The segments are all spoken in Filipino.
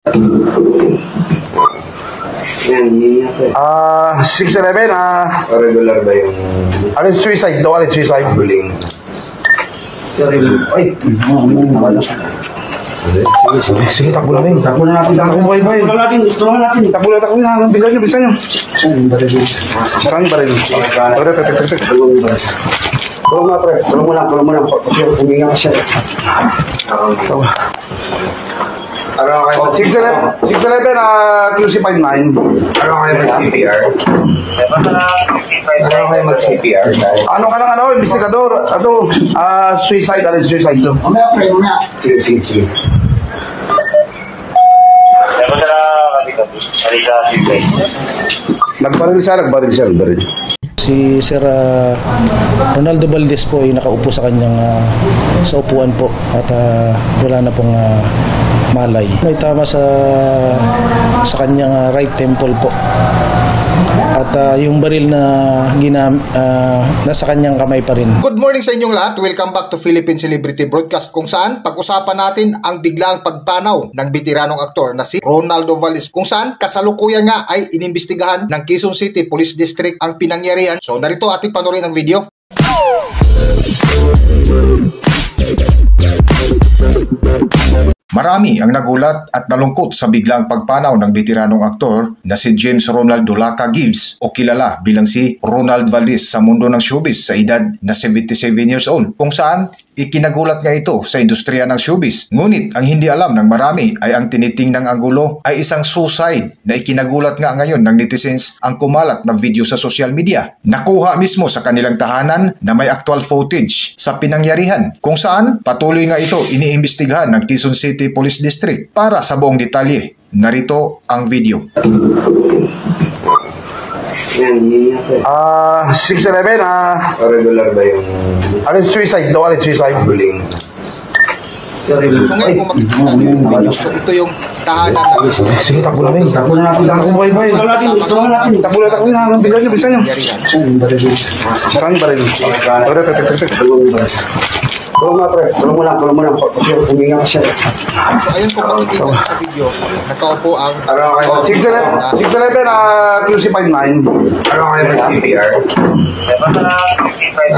6'11", regular ba yung alin suicide daw, alin suicide? huling? Ay, Sige, takbo natin. takbo na natin. Takbo, boy. Tulungan natin. Takbo na, bilisan nyo. Saan yung baril? Tulong mo lang. Kasi huminga ka siya. Araw kayo 6'11", 2C59. Araw kayo mag-CPR? Araw kayo mag-CPR? Ano ka ng investigador? Suicide, alin suicide daw? Mamaya. Sige. Nagbaril siya. Si Sir Ronaldo Valdez po ay nakaupo sa kanyang sa upuan po at wala na pong malay. May tama sa kanyang right temple po. At yung baril na nasa kanyang kamay pa rin. Good morning sa inyong lahat. Welcome back to Philippine Celebrity Broadcast, kung saan pag-usapan natin ang biglang pagpanaw ng bitiranong aktor na si Ronaldo Valdez, kung saan kasalukuyan nga ay inimbestigahan ng Quezon City Police District ang pinangyarihan. So narito ating panoorin ang video. Marami ang nagulat at nalungkot sa biglang pagpanaw ng bitiranong aktor na si James Ronald Dulaca Gibbs o kilala bilang si Ronald Valdez sa mundo ng showbiz sa edad na 77 years old, kung saan ikinagulat nga ito sa industriya ng showbiz. Ngunit ang hindi alam ng marami ay ang tinitingnang anggulo ay isang suicide na ikinagulat nga ngayon ng netizens ang kumalat na video sa social media. Nakuha mismo sa kanilang tahanan na may actual footage sa pinangyarihan, kung saan patuloy nga ito iniimbestigahan ng Quezon City Police District. Para sa buong detalye, narito ang video. 6'11", Regular ba yung alin suicide daw, alin suicide? huling? So ngayon kung makikita nyo yung video, so ito yung tahanan na Sige, takbo natin. Takbo na natin. Takbo, boy. Tulungan natin. Takbo na, bilisan nyo. pinangyarihan. Saan yung baril? Tulong mo lang. Kasi huminga ka siya. So ayun, kung makikita nyo sa video, nakaupo ang Araw kayo 6'11", 2C59. Araw kayo mag-CPR?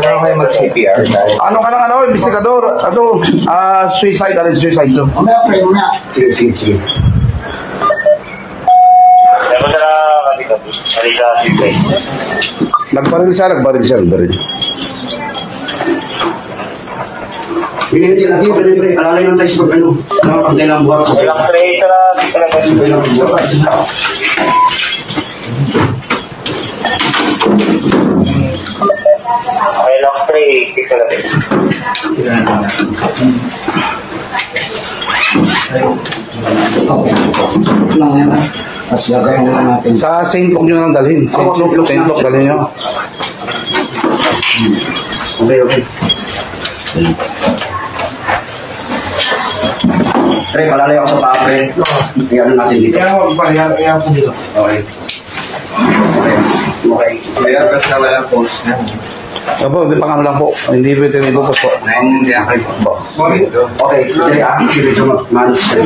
Araw kayo mag-CPR? Ano ka ng investigador? Suicide, alin suicide daw? Mamaya. Sige. Nagbaril siya. Hindi lagi, alalay lang tayo sa ang kailangang buhat kasi. Mas gagawin na natin. Sa St. Luke nyo nang dalhin. St. Luke, dalhin nyo. Okay. Pre, malalay ako sa paa, pre. Iyan natin dito. Iyan po dito. Okay. Kaya kasi na walang post na. Opo, hindi pang ano lang po. Hindi pwede rin po po. Naiintindihan kayo po. Okay, sige,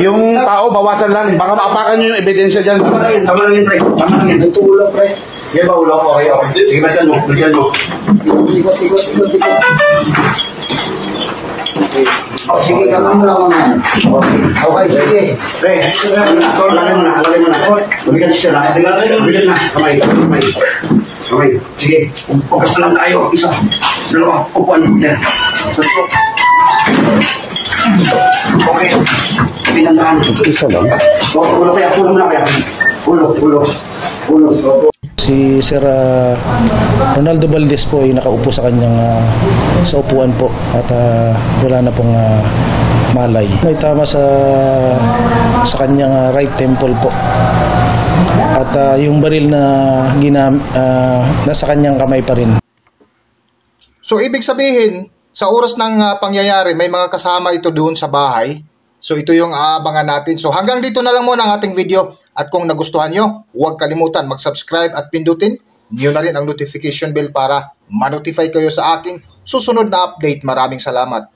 Yung tao, bawasan lang. Baka maapakan nyo yung ebidensya dyan. Tama lang yun, pre. Ito ulo, pre. Yan ba ulo ko? Okay. Sige, balikan mo. Ikot. Sige, kamay mo lang muna. Okay, sige. Pre, halalay mo na. Balikan siya na. Balikan na. Kamay. Sige. Focus na lang tayo. Isa. Dalawa. Upuan. Okay. Pinandaan. Isa lang. Ulo kaya. Ulo muna kaya. Ulo. Si Sir Ronaldo Valdez po ay nakaupo sa kanyang sa upuan po at wala na pong malay. May tama sa kanyang right temple po. At yung baril na nasa kanyang kamay pa rin. So ibig sabihin, sa oras ng pangyayari, may mga kasama ito doon sa bahay. So ito yung aabangan natin. So hanggang dito na lang muna ang ating video. At kung nagustuhan nyo, huwag kalimutan mag-subscribe at pindutin nyo na rin ang notification bell para ma-notify kayo sa aking susunod na update. Maraming salamat.